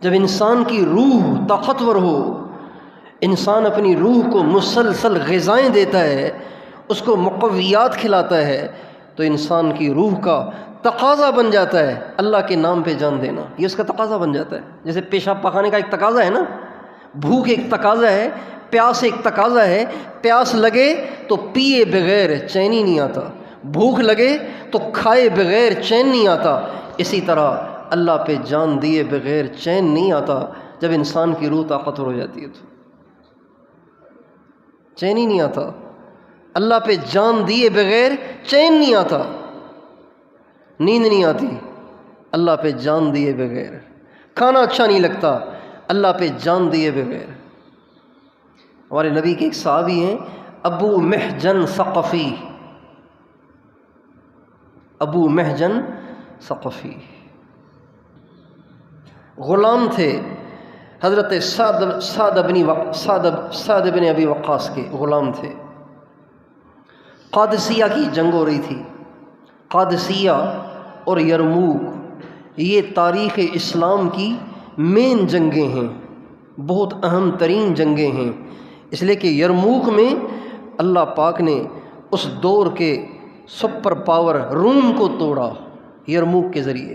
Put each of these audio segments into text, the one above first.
جب انسان کی روح طاقتور ہو، انسان اپنی روح کو مسلسل غذائیں دیتا ہے، اس کو مقویات کھلاتا ہے، تو انسان کی روح کا تقاضا بن جاتا ہے اللہ کے نام پہ جان دینا، یہ اس کا تقاضا بن جاتا ہے۔ جیسے پیشاب پخانے کا ایک تقاضا ہے نا، بھوک ایک تقاضا ہے، پیاس ایک تقاضا ہے، پیاس لگے تو پیے بغیر چین ہی نہیں آتا، بھوک لگے تو کھائے بغیر چین نہیں آتا، اسی طرح اللہ پہ جان دیے بغیر چین نہیں آتا۔ جب انسان کی روح طاقتور ہو جاتی ہے تو چین ہی نہیں آتا، اللہ پہ جان دیے بغیر چین نہیں آتا، نیند نہیں آتی اللہ پہ جان دیے بغیر، کھانا اچھا نہیں لگتا اللہ پہ جان دیے بغیر۔ ہمارے نبی کے ایک صحابی ہیں ابو محجن ثقفی، ابو محجن ثقفی غلام تھے حضرت سعد بن ابی وقاص کے، غلام تھے۔ قادسیہ کی جنگ ہو رہی تھی، قادسیہ اور یرموک یہ تاریخ اسلام کی مین جنگیں ہیں، بہت اہم ترین جنگیں ہیں، اس لیے کہ یرموک میں اللہ پاک نے اس دور کے سپر پاور روم کو توڑا یرموک کے ذریعے،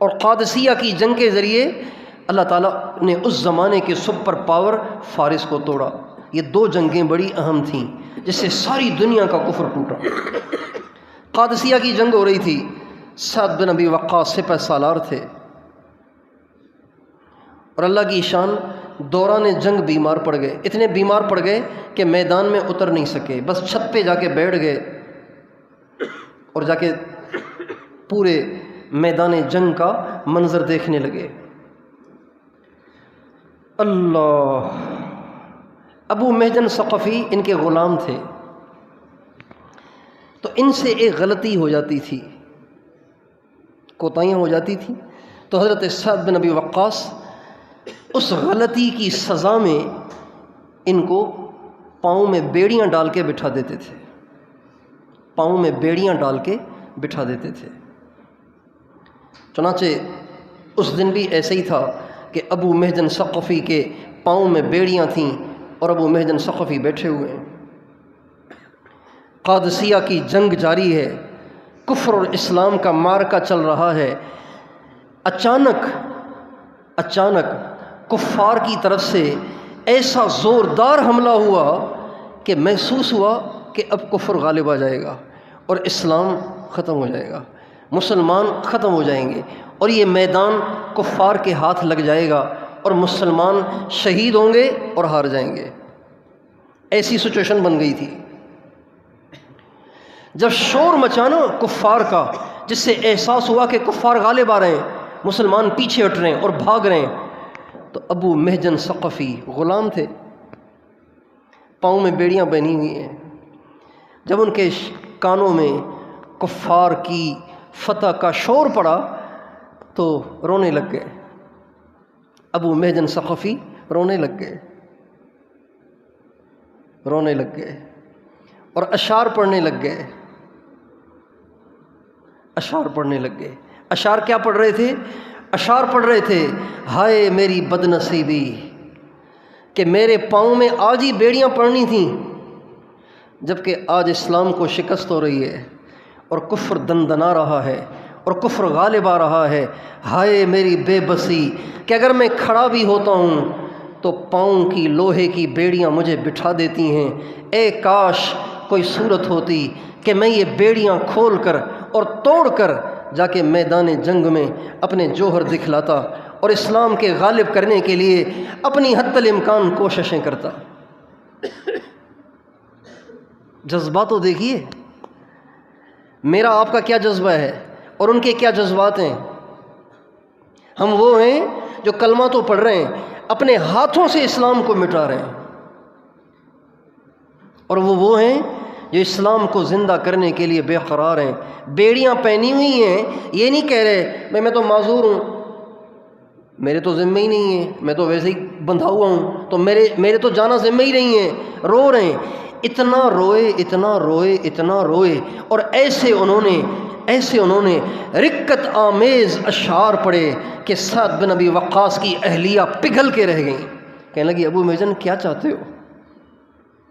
اور قادسیہ کی جنگ کے ذریعے اللہ تعالیٰ نے اس زمانے کے سپر پاور فارس کو توڑا۔ یہ دو جنگیں بڑی اہم تھیں جس سے ساری دنیا کا کفر ٹوٹا۔ قادسیہ کی جنگ ہو رہی تھی، سعد بن ابی وقاص سپہ سالار تھے، اور اللہ کی شان دوران جنگ بیمار پڑ گئے، اتنے بیمار پڑ گئے کہ میدان میں اتر نہیں سکے، بس چھت پہ جا کے بیٹھ گئے اور جا کے پورے میدان جنگ کا منظر دیکھنے لگے۔ اللہ، ابو محجن ثقفی ان کے غلام تھے، تو ان سے ایک غلطی ہو جاتی تھی، کوتاہیاں ہو جاتی تھیں، تو حضرت سعد بن ابی وقاص اس غلطی کی سزا میں ان کو پاؤں میں بیڑیاں ڈال کے بٹھا دیتے تھے، پاؤں میں بیڑیاں ڈال کے بٹھا دیتے تھے۔ چنانچہ اس دن بھی ایسے ہی تھا کہ ابو محجن ثقفی کے پاؤں میں بیڑیاں تھیں اور ابو محجن ثقفی بیٹھے ہوئے ہیں۔ قادسیہ کی جنگ جاری ہے، کفر اور اسلام کا معرکہ چل رہا ہے۔ اچانک کفار کی طرف سے ایسا زوردار حملہ ہوا کہ محسوس ہوا کہ اب کفر غالب آ جائے گا اور اسلام ختم ہو جائے گا، مسلمان ختم ہو جائیں گے، اور یہ میدان کفار کے ہاتھ لگ جائے گا اور مسلمان شہید ہوں گے اور ہار جائیں گے۔ ایسی سچویشن بن گئی تھی۔ جب شور مچانا کفار کا، جس سے احساس ہوا کہ کفار غالب آ رہے ہیں، مسلمان پیچھے ہٹ رہے ہیں اور بھاگ رہے ہیں، تو ابو محجن ثقفی غلام تھے، پاؤں میں بیڑیاں بنی ہوئی ہیں، جب ان کے کانوں میں کفار کی فتح کا شور پڑا تو رونے لگ گئے، ابو محجن ثقفی رونے لگ گئے اور اشعار پڑھنے لگ گئے، اشعار کیا پڑھ رہے تھے؟ اشعار پڑھ رہے تھے، ہائے میری بد نصیبی کہ میرے پاؤں میں آج ہی بیڑیاں پڑنی تھیں، جبکہ آج اسلام کو شکست ہو رہی ہے اور کفر دندنا رہا ہے اور کفر غالب آ رہا ہے۔ ہائے میری بے بسی کہ اگر میں کھڑا بھی ہوتا ہوں تو پاؤں کی لوہے کی بیڑیاں مجھے بٹھا دیتی ہیں۔ اے کاش کوئی صورت ہوتی کہ میں یہ بیڑیاں کھول کر اور توڑ کر جا کے میدان جنگ میں اپنے جوہر دکھلاتا اور اسلام کے غالب کرنے کے لیے اپنی حتی الامکان کوششیں کرتا۔ جذبات تو دیکھیے، میرا آپ کا کیا جذبہ ہے اور ان کے کیا جذبات ہیں۔ ہم وہ ہیں جو کلمہ تو پڑھ رہے ہیں، اپنے ہاتھوں سے اسلام کو مٹا رہے ہیں، اور وہ ہیں جو اسلام کو زندہ کرنے کے لیے بے قرار ہیں، بیڑیاں پہنی ہوئی ہیں۔ یہ نہیں کہہ رہے میں تو معذور ہوں، میرے تو ذمہ ہی نہیں ہے، میں تو ویسے ہی بندھا ہوا ہوں، تو میرے تو جانا ذمہ ہی نہیں ہے، رو رہے ہیں۔ اتنا روئے اتنا روئے اتنا روئے، اور ایسے انہوں نے رکت آمیز اشعار پڑھے کہ سعد بن ابی وقاص کی اہلیہ پگھل کے رہ گئیں۔ کہنے لگی ابو محجن کیا چاہتے ہو،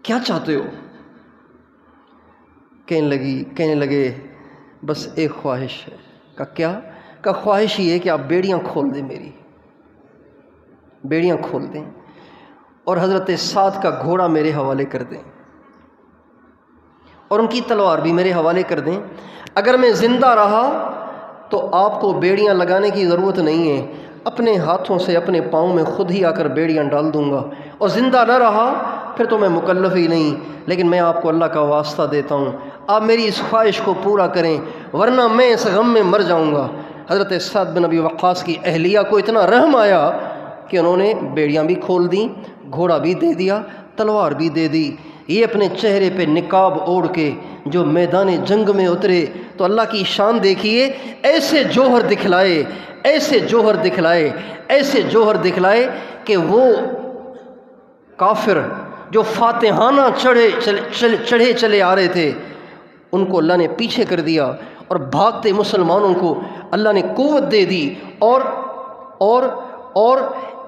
کیا چاہتے ہو؟ کہنے لگے بس ایک خواہش ہے۔ کیا؟ خواہش یہ ہے کہ آپ بیڑیاں کھول دیں، میری بیڑیاں کھول دیں، اور حضرت سعد کا گھوڑا میرے حوالے کر دیں، اور ان کی تلوار بھی میرے حوالے کر دیں۔ اگر میں زندہ رہا تو آپ کو بیڑیاں لگانے کی ضرورت نہیں ہے، اپنے ہاتھوں سے اپنے پاؤں میں خود ہی آ کر بیڑیاں ڈال دوں گا، اور زندہ نہ رہا پھر تو میں مکلف ہی نہیں، لیکن میں آپ کو اللہ کا واسطہ دیتا ہوں، آپ میری اس خواہش کو پورا کریں، ورنہ میں اس غم میں مر جاؤں گا۔ حضرت سعد بن ابی وقاص کی اہلیہ کو اتنا رحم آیا کہ انہوں نے بیڑیاں بھی کھول دیں، گھوڑا بھی دے دیا، تلوار بھی دے دی۔ یہ اپنے چہرے پہ نقاب اوڑھ کے جو میدان جنگ میں اترے تو اللہ کی شان دیکھیے، ایسے جوہر دکھلائے، ایسے جوہر دکھلائے، ایسے جوہر دکھلائے کہ وہ کافر جو فاتحانہ چڑھے چلے آ رہے تھے ان کو اللہ نے پیچھے کر دیا، اور بھاگتے مسلمانوں کو اللہ نے قوت دے دی، اور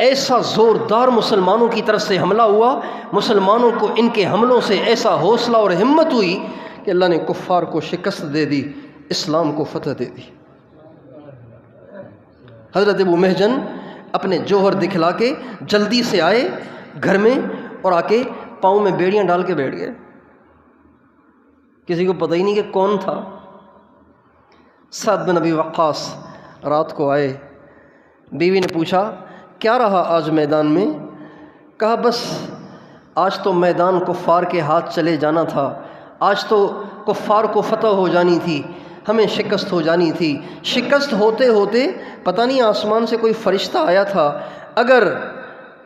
ایسا زوردار مسلمانوں کی طرف سے حملہ ہوا، مسلمانوں کو ان کے حملوں سے ایسا حوصلہ اور ہمت ہوئی کہ اللہ نے کفار کو شکست دے دی، اسلام کو فتح دے دی۔ حضرت ابو محجن اپنے جوہر دکھلا کے جلدی سے آئے گھر میں، اور آ کے پاؤں میں بیڑیاں ڈال کے بیٹھ گئے، کسی کو پتہ ہی نہیں کہ کون تھا۔ سعد بن ابی وقاص رات کو آئے، بیوی نے پوچھا کیا رہا آج میدان میں؟ کہا بس آج تو میدان کفار کے ہاتھ چلے جانا تھا، آج تو کفار کو فتح ہو جانی تھی، ہمیں شکست ہو جانی تھی۔ شکست ہوتے ہوتے پتہ نہیں آسمان سے کوئی فرشتہ آیا تھا، اگر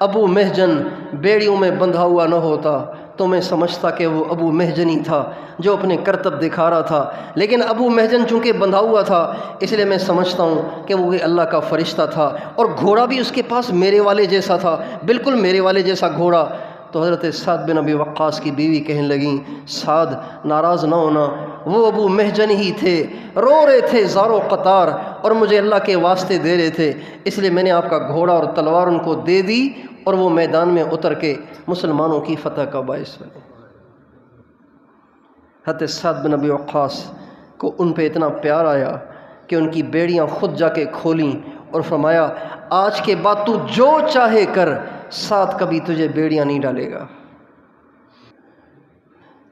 ابو محجن بیڑیوں میں بندھا ہوا نہ ہوتا تو میں سمجھتا کہ وہ ابو محجن ہی تھا جو اپنے کرتب دکھا رہا تھا، لیکن ابو محجن چونکہ بندھا ہوا تھا اس لیے میں سمجھتا ہوں کہ وہ اللہ کا فرشتہ تھا، اور گھوڑا بھی اس کے پاس میرے والے جیسا تھا، بالکل میرے والے جیسا گھوڑا۔ تو حضرت سعد بن ابی وقاص کی بیوی کہنے لگیں سعد ناراض نہ ہونا، وہ ابو محجن ہی تھے، رو رہے تھے زار و قطار، اور مجھے اللہ کے واسطے دے رہے تھے، اس لیے میں نے آپ کا گھوڑا اور تلوار ان کو دے دی، اور وہ میدان میں اتر کے مسلمانوں کی فتح کا باعث بنے۔ حضرت سعد بن ابی وقاص کو ان پہ اتنا پیار آیا کہ ان کی بیڑیاں خود جا کے کھولیں، اور فرمایا آج کے بعد تو جو چاہے کر، سعد کبھی تجھے بیڑیاں نہیں ڈالے گا۔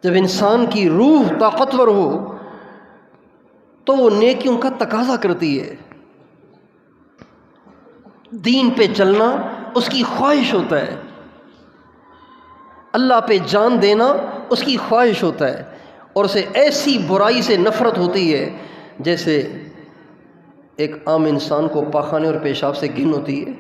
جب انسان کی روح طاقتور ہو تو وہ نیکیوں کا تقاضا کرتی ہے، دین پہ چلنا اس کی خواہش ہوتا ہے، اللہ پہ جان دینا اس کی خواہش ہوتا ہے، اور اسے ایسی برائی سے نفرت ہوتی ہے جیسے ایک عام انسان کو پاخانے اور پیشاب سے گھن ہوتی ہے۔